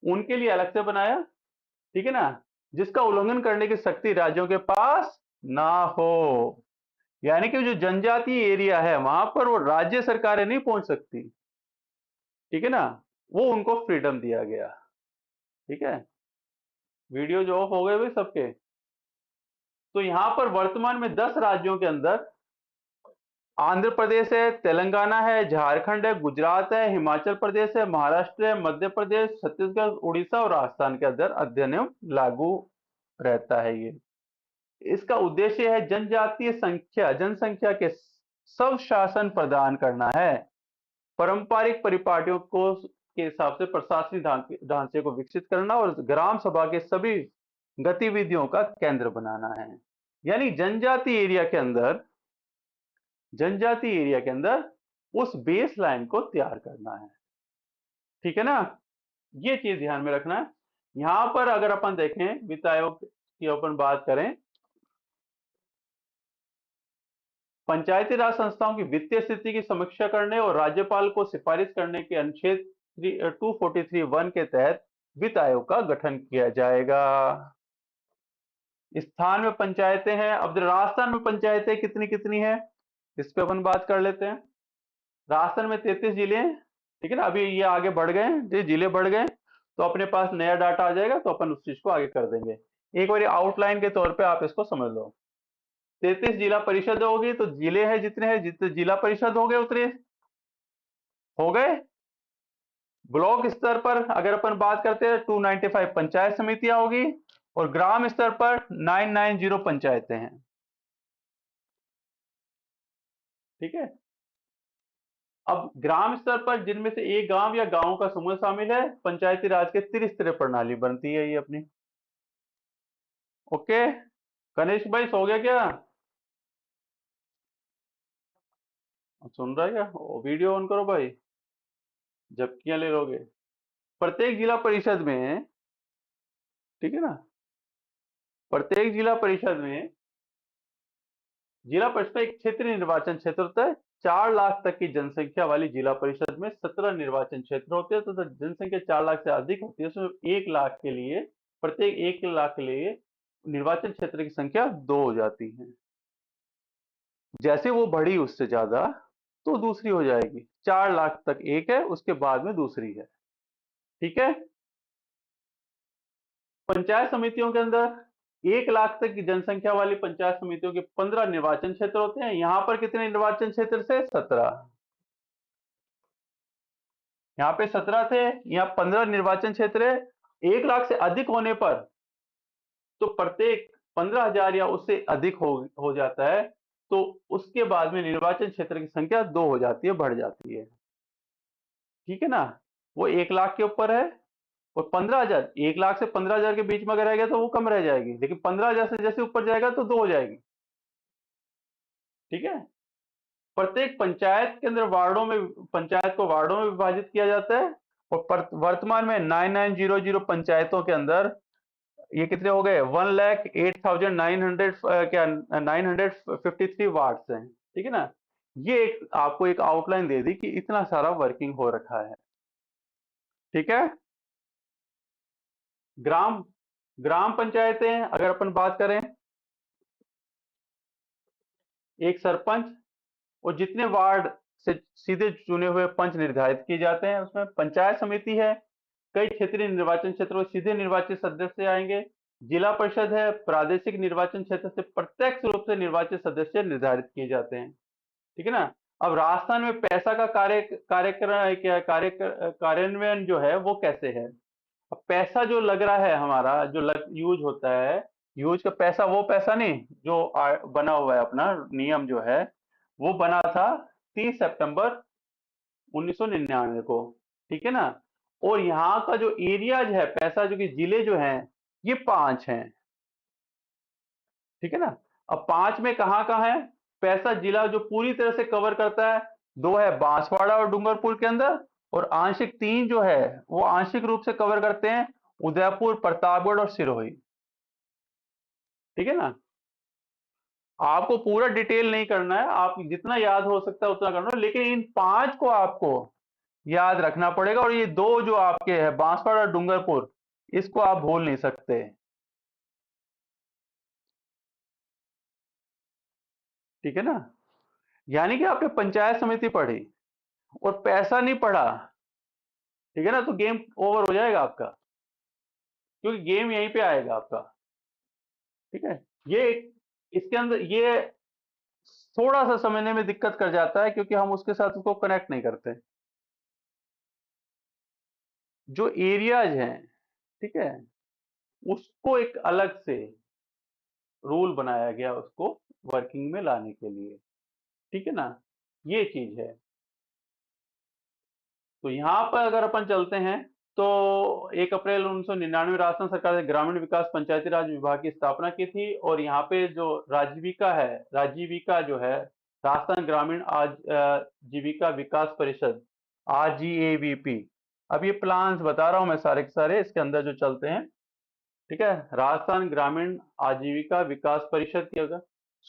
उनके लिए अलग से बनाया। ठीक है ना, जिसका उल्लंघन करने की शक्ति राज्यों के पास ना हो। यानी कि जो जनजातीय एरिया है वहां पर वो राज्य सरकारें नहीं पहुंच सकती। ठीक है ना, वो उनको फ्रीडम दिया गया। ठीक है, वीडियो जो ऑफ हो गए भाई सबके। तो यहां पर वर्तमान में 10 राज्यों के अंदर आंध्र प्रदेश है, तेलंगाना है, झारखंड है, गुजरात है, हिमाचल प्रदेश है, महाराष्ट्र है, मध्य प्रदेश, छत्तीसगढ़, उड़ीसा और राजस्थान के अंदर अधिनियम लागू रहता है। ये इसका उद्देश्य है जनजातीय जनसंख्या के स्वशासन प्रदान करना है, पारंपरिक परिपाटियों को के हिसाब से प्रशासनिक ढांचे को विकसित करना और ग्राम सभा के सभी गतिविधियों का केंद्र बनाना है। यानी जनजाति एरिया के अंदर उस बेस लाइन को तैयार करना है। ठीक है ना, ये चीज ध्यान में रखना है। यहां पर अगर अपन देखें वित्त आयोग की अपन बात करें, पंचायती राज संस्थाओं की वित्तीय स्थिति की समीक्षा करने और राज्यपाल को सिफारिश करने के अनुच्छेद 243(1) के तहत वित्त आयोग का गठन किया जाएगा। स्थान में पंचायतें हैं। अब राजस्थान में पंचायतें कितनी कितनी है इस पे अपन बात कर लेते हैं। राजस्थान में 33 जिले हैं। ठीक है ना, अभी ये आगे बढ़ गए, ये जिले बढ़ गए तो अपने पास नया डाटा आ जाएगा, तो अपन उस चीज को आगे कर देंगे। एक बार आउटलाइन के तौर पे आप इसको समझ लो। 33 जिला परिषद होगी, तो जिले हैं जितने हैं, जितने जिला परिषद हो गए उतने हो गए। ब्लॉक स्तर पर अगर अपन बात करते हैं 295 पंचायत समितियां होगी और ग्राम स्तर पर 990 पंचायतें हैं। ठीक है, अब ग्राम स्तर पर जिनमें से एक गांव या गांवों का समूह शामिल है, पंचायती राज के त्रिस्तरीय प्रणाली बनती है ये अपनी। ओके, कनिष्क भाई सो गया क्या? सुन रहा है क्या? वीडियो ऑन करो भाई, झपकियां ले लोगे। प्रत्येक जिला परिषद में, ठीक है ना, प्रत्येक जिला परिषद में एक क्षेत्रीय निर्वाचन क्षेत्र होता है। 4 लाख तक की जनसंख्या वाली जिला परिषद में 17 निर्वाचन क्षेत्र होते हैं। तो जनसंख्या 4 लाख से अधिक होती है, उसमें 1 लाख के लिए, प्रत्येक 1 लाख के लिए निर्वाचन क्षेत्र की संख्या 2 हो जाती है। जैसे वो बढ़ी उससे ज्यादा तो दूसरी हो जाएगी। 4 लाख तक एक है, उसके बाद में दूसरी है। ठीक है, पंचायत समितियों के अंदर 1 लाख तक की जनसंख्या वाली पंचायत समितियों के 15 निर्वाचन क्षेत्र होते हैं। यहां पर कितने निर्वाचन क्षेत्र से? 17। यहाँ पे 17 थे, यहाँ 15 निर्वाचन क्षेत्र है। 1 लाख से अधिक होने पर तो प्रत्येक 15,000 या उससे अधिक हो जाता है, तो उसके बाद में निर्वाचन क्षेत्र की संख्या 2 हो जाती है, बढ़ जाती है। ठीक है ना? वो 1 लाख के ऊपर है, और 15,000, 1 लाख से 15,000 के बीच में अगर रह गया तो वो कम रह जाएगी, लेकिन 15,000 से जैसे ऊपर जाएगा तो 2 हो जाएगी। ठीक है? प्रत्येक पंचायत के अंदर वार्डों में, पंचायत को वार्डों में विभाजित किया जाता है, और वर्तमान में 9900 पंचायतों के अंदर ये कितने हो गए, 1,08,900 क्या 953 वार्ड्स हैं। ठीक है ना? ये एक आपको एक आउटलाइन दे दी कि इतना सारा वर्किंग हो रखा है। ठीक है? ग्राम ग्राम पंचायतें अगर अपन बात करें, एक सरपंच और जितने वार्ड से सीधे चुने हुए पंच निर्धारित किए जाते हैं, उसमें पंचायत समिति है, कई क्षेत्रीय निर्वाचन क्षेत्रों में सीधे निर्वाचित सदस्य आएंगे, जिला परिषद है, प्रादेशिक निर्वाचन क्षेत्र से प्रत्यक्ष रूप से निर्वाचित सदस्य निर्धारित किए जाते हैं। ठीक है ना? अब राजस्थान में पैसा का कार्यान्वयन जो है वो कैसे है? अब पैसा जो लग रहा है हमारा, जो यूज होता है, यूज का पैसा, वो पैसा नहीं जो बना हुआ है अपना नियम जो है, वो बना था 30 सितंबर 1999 को। ठीक है ना? और यहाँ का जो एरियाज है पैसा, जो कि जिले जो हैं, ये 5 हैं। ठीक है ना? अब 5 में कहाँ कहाँ है पैसा जिला जो पूरी तरह से कवर करता है? 2 है बांसवाड़ा और डूंगरपुर के अंदर, और आंशिक 3 जो है वो आंशिक रूप से कवर करते हैं उदयपुर, प्रतापगढ़ और सिरोही। ठीक है ना? आपको पूरा डिटेल नहीं करना है, आप जितना याद हो सकता है उतना करना है, लेकिन इन 5 को आपको याद रखना पड़ेगा, और ये 2 जो आपके हैं बांसवाड़ा और डूंगरपुर, इसको आप भूल नहीं सकते। ठीक है ना? यानी कि आपने पंचायत समिति पढ़ी और पैसा नहीं पढ़ा, ठीक है ना, तो गेम ओवर हो जाएगा आपका, क्योंकि गेम यहीं पे आएगा आपका। ठीक है? ये इसके अंदर ये थोड़ा सा समझने में दिक्कत कर जाता है, क्योंकि हम उसके साथ उसको कनेक्ट नहीं करते। जो एरियाज हैं, ठीक है, उसको एक अलग से रूल बनाया गया उसको वर्किंग में लाने के लिए। ठीक है ना? ये चीज है। तो यहाँ पर अगर अपन चलते हैं, तो 1 अप्रैल 1999 राजस्थान सरकार ने ग्रामीण विकास पंचायती राज विभाग की स्थापना की थी, और यहाँ पे जो राजीविका है, राजीविका जो है, राजस्थान ग्रामीण जीविका विकास परिषद, RGAVP। अब ये प्लान्स बता रहा हूँ मैं सारे के सारे, इसके अंदर जो चलते हैं। ठीक है? राजस्थान ग्रामीण आजीविका विकास परिषद की अगर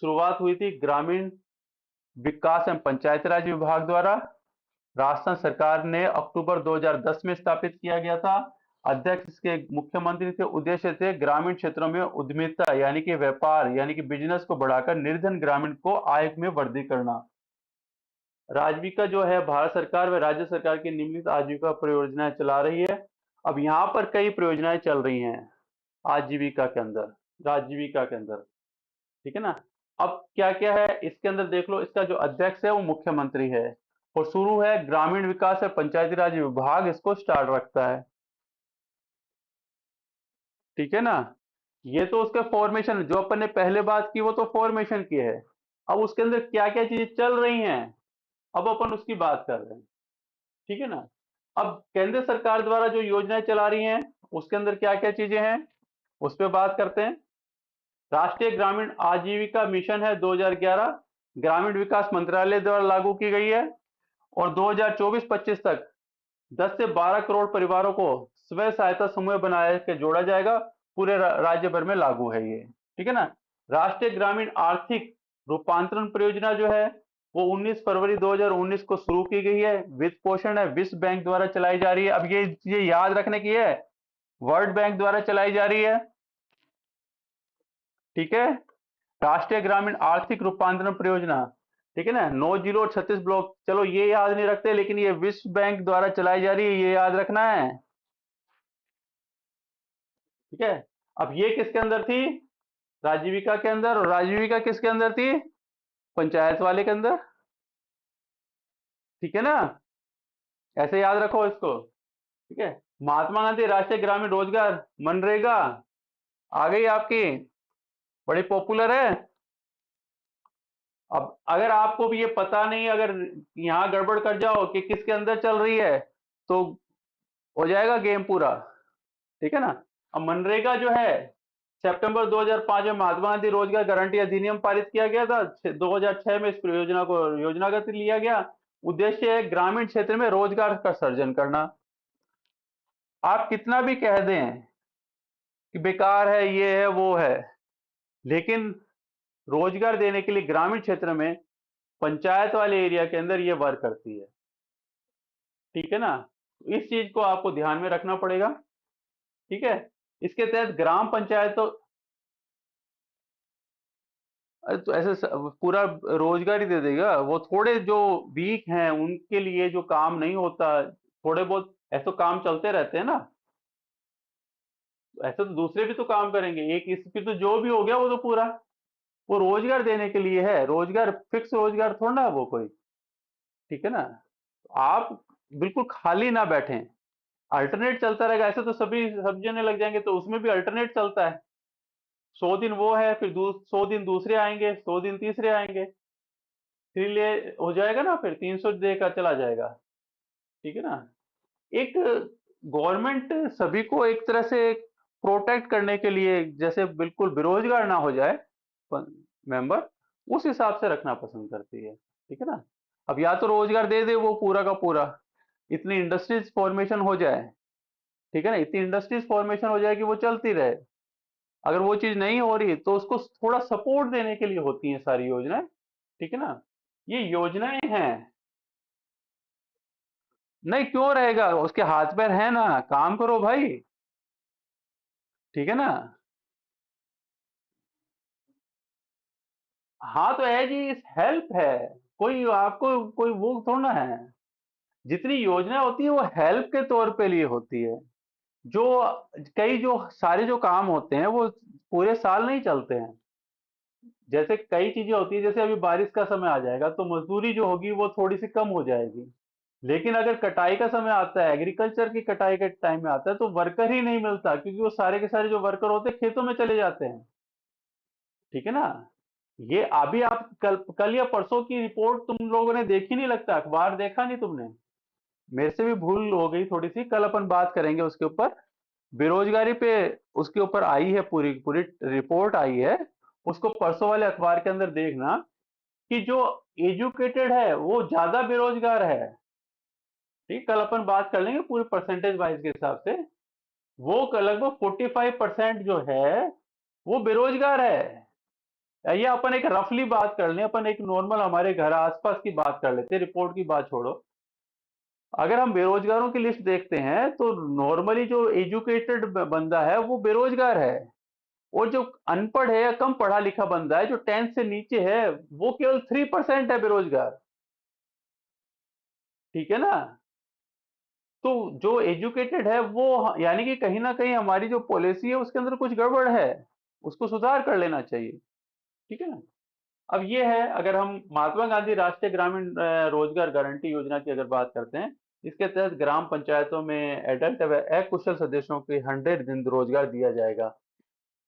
शुरुआत हुई थी ग्रामीण विकास एवं पंचायती राज विभाग द्वारा, राजस्थान सरकार ने अक्टूबर 2010 में स्थापित किया गया था। अध्यक्ष इसके मुख्यमंत्री थे। उद्देश्य थे ग्रामीण क्षेत्रों में उद्यमिता यानी कि व्यापार यानी कि बिजनेस को बढ़ाकर निर्धन ग्रामीण को आय में वृद्धि करना। राजविका जो है भारत सरकार व राज्य सरकार की निम्नलिखित आजीविका परियोजनाएं चला रही है। अब यहाँ पर कई परियोजनाएं चल रही हैं आजीविका के अंदर, राजीविका के अंदर। ठीक है ना? अब क्या क्या है इसके अंदर देख लो। इसका जो अध्यक्ष है वो मुख्यमंत्री है, और शुरू है ग्रामीण विकास है पंचायती राज विभाग इसको स्टार्ट रखता है। ठीक है ना? ये तो उसका फॉर्मेशन जो अपन ने पहले बात की वो तो फॉर्मेशन की है। अब उसके अंदर क्या क्या चीजें चल रही हैं, अब अपन उसकी बात कर रहे हैं। ठीक है ना? अब केंद्र सरकार द्वारा जो योजनाएं चला रही हैं उसके अंदर क्या क्या चीजें हैं उस पर बात करते हैं। राष्ट्रीय ग्रामीण आजीविका मिशन है 2011, ग्रामीण विकास मंत्रालय द्वारा लागू की गई है, और 2024-25 तक 10 से 12 करोड़ परिवारों को स्वयं सहायता समूह बना के जोड़ा जाएगा। पूरे राज्य भर में लागू है ये। ठीक है ना? राष्ट्रीय ग्रामीण आर्थिक रूपांतरण परियोजना जो है वो 19 फरवरी 2019 को शुरू की गई है। वित्त पोषण है विश्व बैंक द्वारा चलाई जा रही है। अब ये याद रखने की है, वर्ल्ड बैंक द्वारा चलाई जा रही है। ठीक है? राष्ट्रीय ग्रामीण आर्थिक रूपांतरण परियोजना, ठीक है ना, 9036 ब्लॉक, चलो ये याद नहीं रखते, लेकिन ये विश्व बैंक द्वारा चलाई जा रही है, ये याद रखना है। ठीक है? अब ये किसके अंदर थी? राजीविका के अंदर। और राजीविका किसके अंदर थी? पंचायत वाले के अंदर। ठीक है ना? ऐसे याद रखो इसको। ठीक है? महात्मा गांधी राष्ट्रीय ग्रामीण रोजगार मनरेगा आ गई आपकी। बड़ी पॉपुलर है। अब अगर आपको भी ये पता नहीं, अगर यहाँ गड़बड़ कर जाओ कि किसके अंदर चल रही है, तो हो जाएगा गेम पूरा। ठीक है ना। अब मनरेगा जो है, सितंबर 2005 में महात्मा गांधी रोजगार गारंटी अधिनियम पारित किया गया था। 2006 में इस योजना को योजनागत लिया गया। उद्देश्य है ग्रामीण क्षेत्र में रोजगार का सृजन करना। आप कितना भी कह दें कि बेकार है, ये है वो है, लेकिन रोजगार देने के लिए ग्रामीण क्षेत्र में पंचायत वाले एरिया के अंदर ये वर्क करती है। ठीक है ना। इस चीज को आपको ध्यान में रखना पड़ेगा। ठीक है। इसके तहत ग्राम पंचायत तो, अरे तो ऐसे पूरा रोजगार ही दे देगा वो? थोड़े जो वीक हैं उनके लिए जो काम नहीं होता, थोड़े बहुत ऐसे तो काम चलते रहते हैं ना। ऐसे तो दूसरे भी तो काम करेंगे, एक इस पे तो जो भी हो गया वो तो पूरा वो रोजगार देने के लिए है। रोजगार फिक्स रोजगार थोड़ा ना है वो कोई। ठीक है ना। आप बिल्कुल खाली ना बैठें, अल्टरनेट चलता रहेगा। ऐसे तो सभी सब जने लग जाएंगे तो उसमें भी अल्टरनेट चलता है। 100 दिन वो है, फिर 100 दिन दूसरे आएंगे, 100 दिन तीसरे आएंगे, फिर लिए हो जाएगा ना, फिर 300 डे का चला जाएगा। ठीक है ना। एक गवर्नमेंट सभी को एक तरह से प्रोटेक्ट करने के लिए, जैसे बिल्कुल बेरोजगार ना हो जाए मेंबर, उस हिसाब से रखना पसंद करती है। ठीक है ना। अब या तो रोजगार दे दे वो पूरा का पूरा, इतनी इंडस्ट्रीज फॉर्मेशन हो जाए। ठीक है ना, इतनी इंडस्ट्रीज फॉर्मेशन हो जाए कि वो चलती रहे। अगर वो चीज नहीं हो रही तो उसको थोड़ा सपोर्ट देने के लिए होती हैं सारी योजनाएं। ठीक है ना। ये योजनाएं हैं। नहीं क्यों रहेगा, उसके हाथ पैर है ना, काम करो भाई। ठीक है ना। हाँ तो है जी, हेल्प है। कोई आपको कोई वो थोड़ा ना है। जितनी योजना होती है वो हेल्प के तौर पे लिए होती है। जो कई जो सारे जो काम होते हैं वो पूरे साल नहीं चलते हैं। जैसे कई चीजें होती है, जैसे अभी बारिश का समय आ जाएगा तो मजदूरी जो होगी वो थोड़ी सी कम हो जाएगी। लेकिन अगर कटाई का समय आता है, एग्रीकल्चर की कटाई के टाइम में आता है, तो वर्कर ही नहीं मिलता, क्योंकि वो सारे के सारे जो वर्कर होते हैं खेतों में चले जाते हैं। ठीक है ना। ये अभी आप कल कल या परसों की रिपोर्ट तुम लोगों ने देखी नहीं, लगता अखबार देखा नहीं तुमने। मेरे से भी भूल हो गई थोड़ी सी, कल अपन बात करेंगे उसके ऊपर। बेरोजगारी पे उसके ऊपर आई है, पूरी पूरी रिपोर्ट आई है। उसको परसों वाले अखबार के अंदर देखना कि जो एजुकेटेड है वो ज्यादा बेरोजगार है। ठीक, कल अपन बात कर लेंगे पूरे परसेंटेज वाइज के हिसाब से। वो लगभग 45% जो है वो बेरोजगार है। ये अपन एक रफली बात कर लें, अपन एक नॉर्मल हमारे घर आसपास की बात कर लेते हैं, रिपोर्ट की बात छोड़ो। अगर हम बेरोजगारों की लिस्ट देखते हैं तो नॉर्मली जो एजुकेटेड बंदा है वो बेरोजगार है। और जो अनपढ़ है या कम पढ़ा लिखा बंदा है जो 10th से नीचे है, वो केवल 3% है बेरोजगार। ठीक है ना। तो जो एजुकेटेड है वो, यानी कि कहीं ना कहीं हमारी जो पॉलिसी है उसके अंदर कुछ गड़बड़ है, उसको सुधार कर लेना चाहिए। ठीक है ना। अब ये है, अगर हम महात्मा गांधी राष्ट्रीय ग्रामीण रोजगार गारंटी योजना की अगर बात करते हैं, इसके तहत ग्राम पंचायतों में एडल्ट व अकुशल सदस्यों को 100 दिन रोजगार दिया जाएगा।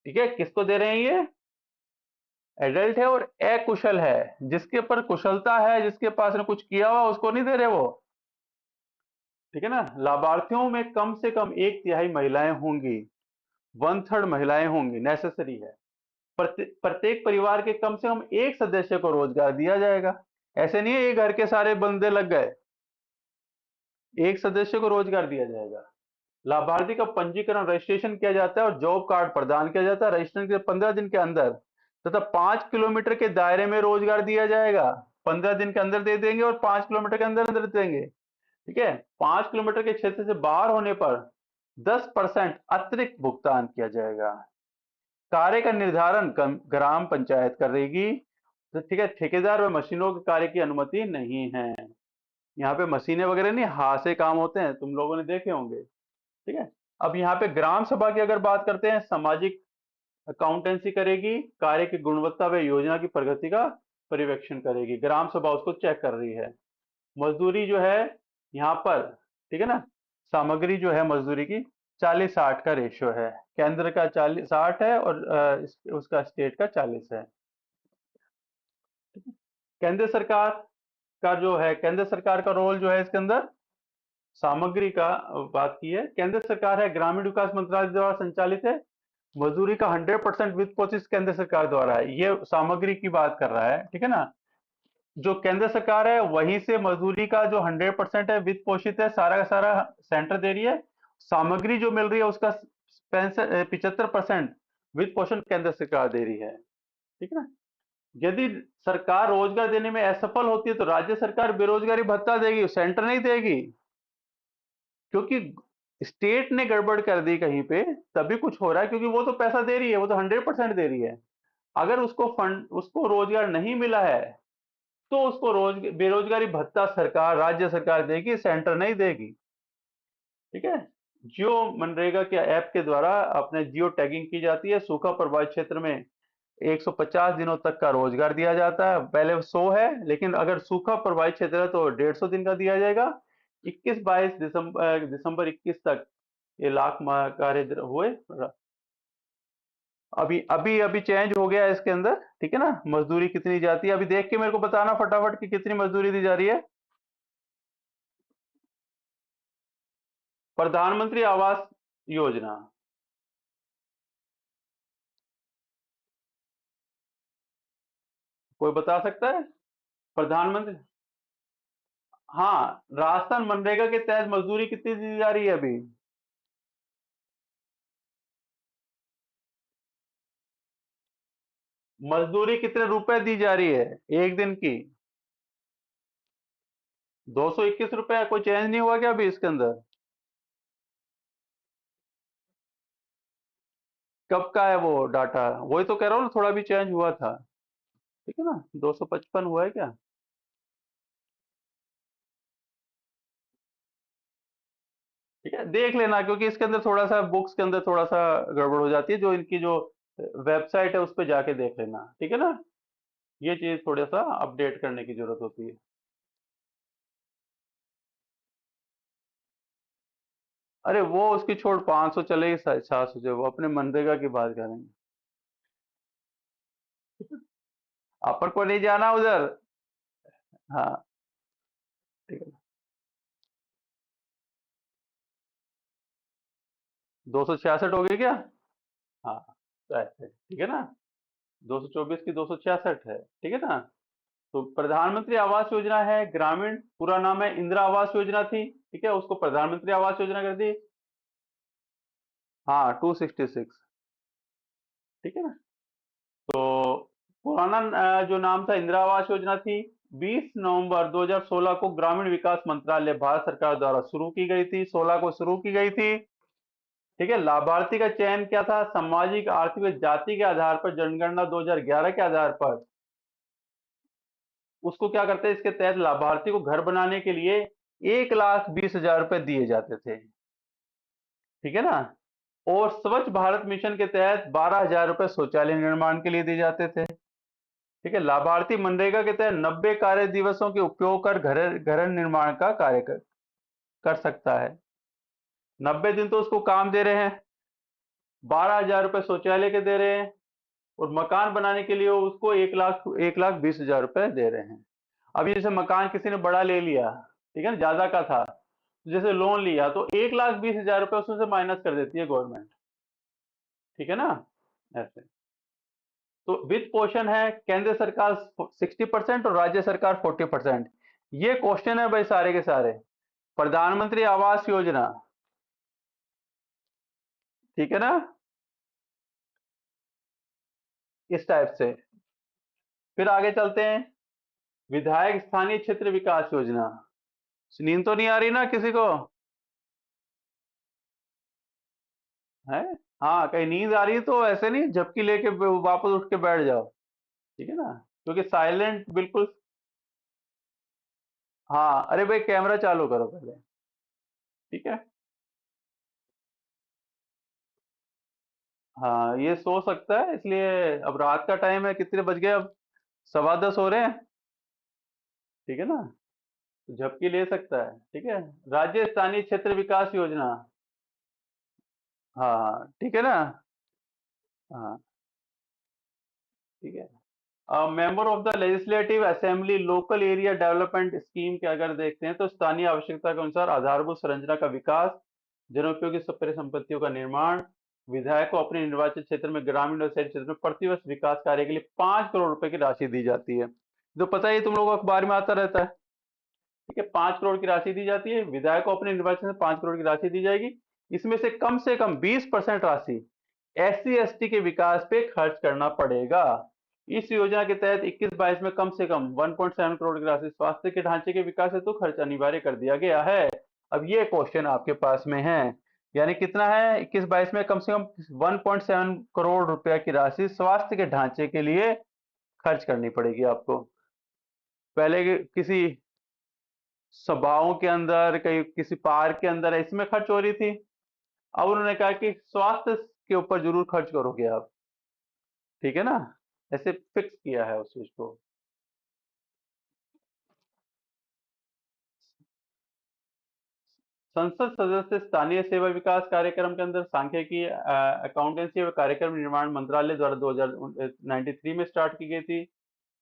ठीक है, किसको दे रहे हैं ये? एडल्ट है और अकुशल है, जिसके ऊपर कुशलता है, जिसके पास ने कुछ किया हुआ उसको नहीं दे रहे वो। ठीक है ना। लाभार्थियों में कम से कम एक तिहाई महिलाएं होंगी, 1/3 महिलाएं होंगी, नेसेसरी है। प्रत्येक परिवार के कम से कम एक सदस्य को रोजगार दिया जाएगा। ऐसे नहीं है ये घर के सारे बंदे लग गए, एक सदस्य को रोजगार दिया जाएगा। लाभार्थी का पंजीकरण रजिस्ट्रेशन किया जाता है और जॉब कार्ड प्रदान किया जाता है। रजिस्ट्रेशन के 15 दिन के अंदर तथा 5 किलोमीटर के दायरे में रोजगार दिया जाएगा। 15 दिन के अंदर दे देंगे और 5 किलोमीटर के अंदर अंदर देंगे। ठीक है। 5 किलोमीटर के क्षेत्र से बाहर होने पर 10% अतिरिक्त भुगतान किया जाएगा। कार्य का निर्धारण ग्राम पंचायत करेगी। तो ठीक है, ठेकेदार व मशीनों के कार्य की अनुमति नहीं है। यहाँ पे मशीनें वगैरह नहीं, हाथ से काम होते हैं, तुम लोगों ने देखे होंगे। ठीक है। अब यहाँ पे ग्राम सभा की अगर बात करते हैं, सामाजिक अकाउंटेंसी करेगी, कार्य की गुणवत्ता व योजना की प्रगति का पर्यवेक्षण करेगी। ग्राम सभा उसको चेक कर रही है। मजदूरी जो है यहाँ पर, ठीक है ना, सामग्री जो है मजदूरी की 40-60 का रेशियो है। केंद्र का 40-60 है और उसका स्टेट का 40 है। केंद्र सरकार का जो है, केंद्र सरकार का रोल जो है इसके अंदर, सामग्री का बात की है। केंद्र सरकार है, ग्रामीण विकास मंत्रालय द्वारा संचालित है। मजदूरी का 100% वित्त पोषित केंद्र सरकार द्वारा है। ये सामग्री की बात कर रहा है, ठीक है ना। जो केंद्र सरकार है वहीं से मजदूरी का जो 100% है वित्त पोषित है, सारा का सारा सेंटर दे रही है। सामग्री जो मिल रही है उसका 75% वित्त पोषण केंद्र सरकार दे रही है, ठीक है ना। यदि सरकार रोजगार देने में असफल होती है तो राज्य सरकार बेरोजगारी भत्ता देगी, सेंटर नहीं देगी। क्योंकि स्टेट ने गड़बड़ कर दी कहीं पे, तभी कुछ हो रहा है, क्योंकि वो तो पैसा दे रही है, वो तो 100% दे रही है। अगर उसको फंड, उसको रोजगार नहीं मिला है तो उसको बेरोजगारी भत्ता सरकार, राज्य सरकार देगी, सेंटर नहीं देगी, ठीक है। जियो मनरेगा के ऐप के द्वारा अपने जियो टैगिंग की जाती है। सूखा प्रभावित क्षेत्र में 150 दिनों तक का रोजगार दिया जाता है। पहले 100 है, लेकिन अगर सूखा प्रभावित क्षेत्र है तो 150 दिन का दिया जाएगा। 21-22 दिसंबर 21 तक ये लाख कार्य हुए। अभी अभी अभी चेंज हो गया है इसके अंदर, ठीक है ना। मजदूरी कितनी जाती है अभी देख के मेरे को बताना फटाफट कि कितनी मजदूरी दी जा रही है। प्रधानमंत्री आवास योजना, कोई बता सकता है? प्रधानमंत्री, हाँ, राजस्थान मनरेगा के तहत मजदूरी कितनी दी जा रही है अभी? मजदूरी कितने रुपए दी जा रही है एक दिन की? 221 रुपए। कोई चेंज नहीं हुआ क्या अभी इसके अंदर? कब का है वो डाटा? वही तो कह रहा हूँ ना, थोड़ा भी चेंज हुआ था, ठीक है ना। 255 हुआ है क्या? ठीक है, देख लेना, क्योंकि इसके अंदर थोड़ा सा, बुक्स के अंदर थोड़ा सा गड़बड़ हो जाती है। जो इनकी जो वेबसाइट है उस पर जाके देख लेना, ठीक है ना। ये चीज थोड़ा सा अपडेट करने की जरूरत होती है। अरे वो उसकी छोड़, 500 चलेगी, 700 जो वो अपने मनरेगा की बात करेंगे। अपन को नहीं जाना उधर। हाँ, ठीक है। 266 हो गई क्या? हाँ, तो ऐसे ठीक है ना। 224 की 266 है, ठीक है ना। तो प्रधानमंत्री आवास योजना है ग्रामीण, पूरा नाम है इंदिरा आवास योजना थी, ठीक है, उसको प्रधानमंत्री आवास योजना कर दी। हाँ, 266, ठीक है ना। तो पुराना जो नाम था इंदिरा आवास योजना थी। 20 नवंबर 2016 को ग्रामीण विकास मंत्रालय भारत सरकार द्वारा शुरू की गई थी, 16 को शुरू की गई थी, ठीक है। लाभार्थी का चयन क्या था? सामाजिक, आर्थिक व जाति के आधार पर जनगणना 2011 के आधार पर उसको क्या करते हैं, इसके तहत लाभार्थी को घर बनाने के लिए 1,20,000 रुपए दिए जाते थे, ठीक है ना। और स्वच्छ भारत मिशन के तहत 12,000 रुपए शौचालय निर्माण के लिए दिए जाते थे, ठीक है। लाभार्थी मनरेगा के तहत 90 कार्य दिवसों के उपयोग कर घर घर निर्माण का कार्य कर सकता है। 90 दिन तो उसको काम दे रहे हैं, 12,000 रुपए शौचालय के दे रहे हैं, और मकान बनाने के लिए उसको 1,20,000 रुपए दे रहे हैं। अभी जैसे मकान किसी ने बड़ा ले लिया, ठीक है ना, ज्यादा का था, तो जैसे लोन लिया तो 1,20,000 रुपए उसमें से माइनस कर देती है गवर्नमेंट, ठीक है ना, ऐसे। तो वित्त पोषण है केंद्र सरकार 60% और राज्य सरकार 40%। ये क्वेश्चन है भाई सारे के सारे। प्रधानमंत्री आवास योजना, ठीक है ना, इस टाइप से। फिर आगे चलते हैं। विधायक स्थानीय क्षेत्र विकास योजना। नींद तो नहीं आ रही ना किसी को? है? हाँ, कहीं नींद आ रही है तो ऐसे नहीं झपकी लेके वापस उठ के बैठ जाओ, ठीक है ना, क्योंकि साइलेंट बिल्कुल। हाँ, अरे भाई कैमरा चालू करो पहले, ठीक है। हाँ, ये सो सकता है इसलिए। अब रात का टाइम है, कितने बज गए अब? 10:15 हो रहे हैं, ठीक है ना। तो झपकी ले सकता है, ठीक है। राज्य स्थानीय क्षेत्र विकास योजना, हाँ हाँ ठीक है ना। हाँ ठीक है। Member of the legislative assembly local area development scheme के अगर देखते हैं तो स्थानीय आवश्यकता के अनुसार आधारभूत संरचना का विकास, जनोपयोगी परिसंपत्तियों का निर्माण, विधायक को अपने निर्वाचित क्षेत्र में ग्रामीण और शहरी क्षेत्र में प्रतिवर्ष विकास कार्य के लिए 5 करोड़ रुपए की राशि दी जाती है। जो पता है, ये तुम लोगों को अखबार में आता रहता है। ठीक है, 5 करोड़ की राशि दी जाती है, विधायक को अपने निर्वाचन में 5 करोड़ की राशि दी जाएगी। इसमें से कम 20% राशि एससी एसटी के विकास पे खर्च करना पड़ेगा। इस योजना के तहत 21-22 में कम से कम 1.7 करोड़ की राशि स्वास्थ्य के ढांचे के विकास हेतु खर्च अनिवार्य कर दिया गया है। अब ये क्वेश्चन आपके पास में है, यानी कितना है 21-22 में कम से कम 1.7 करोड़ रुपया की राशि स्वास्थ्य के ढांचे के लिए खर्च करनी पड़ेगी आपको। पहले किसी सभाओं के अंदर, कहीं किसी पार्क के अंदर इसमें खर्च हो रही थी, अब उन्होंने कहा कि स्वास्थ्य के ऊपर जरूर खर्च करोगे आप। ठीक है ना, ऐसे फिक्स किया है उस चीज को। संसद सदस्य स्थानीय सेवा विकास कार्यक्रम के अंदर सांख्यिकी, अकाउंटेंसी और कार्यक्रम निर्माण मंत्रालय द्वारा 2093 में स्टार्ट की गई थी।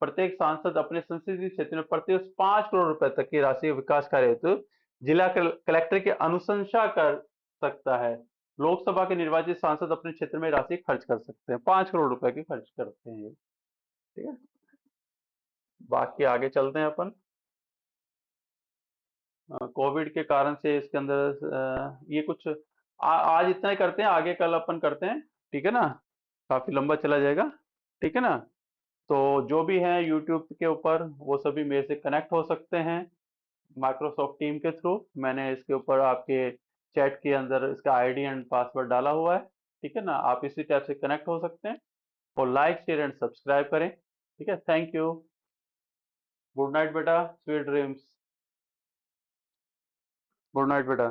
प्रत्येक सांसद अपने संसदीय क्षेत्र में प्रतिवर्ष 5 करोड़ रुपए तक की राशि विकास कार्य हेतु जिला कलेक्टर की अनुशंसा कर सकता है। लोकसभा के निर्वाचित सांसद अपने क्षेत्र में राशि खर्च कर सकते हैं, 5 करोड़ रुपए की खर्च करते हैं ये। ठीक है, बाकी आगे चलते हैं अपन। कोविड के कारण से इसके अंदर ये कुछ आज इतना ही करते हैं, आगे कल अपन करते हैं। ठीक है ना, काफी लंबा चला जाएगा। ठीक है ना, तो जो भी है यूट्यूब के ऊपर वो सभी मेरे से कनेक्ट हो सकते हैं माइक्रोसॉफ्ट टीम के थ्रू। मैंने इसके ऊपर आपके चैट के अंदर इसका आईडी एंड पासवर्ड डाला हुआ है। ठीक है ना, आप इसी टाइप से कनेक्ट हो सकते हैं। और लाइक शेयर एंड सब्सक्राइब करें। ठीक है, थैंक यू। गुड नाइट बेटा, स्वीट ड्रीम्स। गुड नाइट बेटा।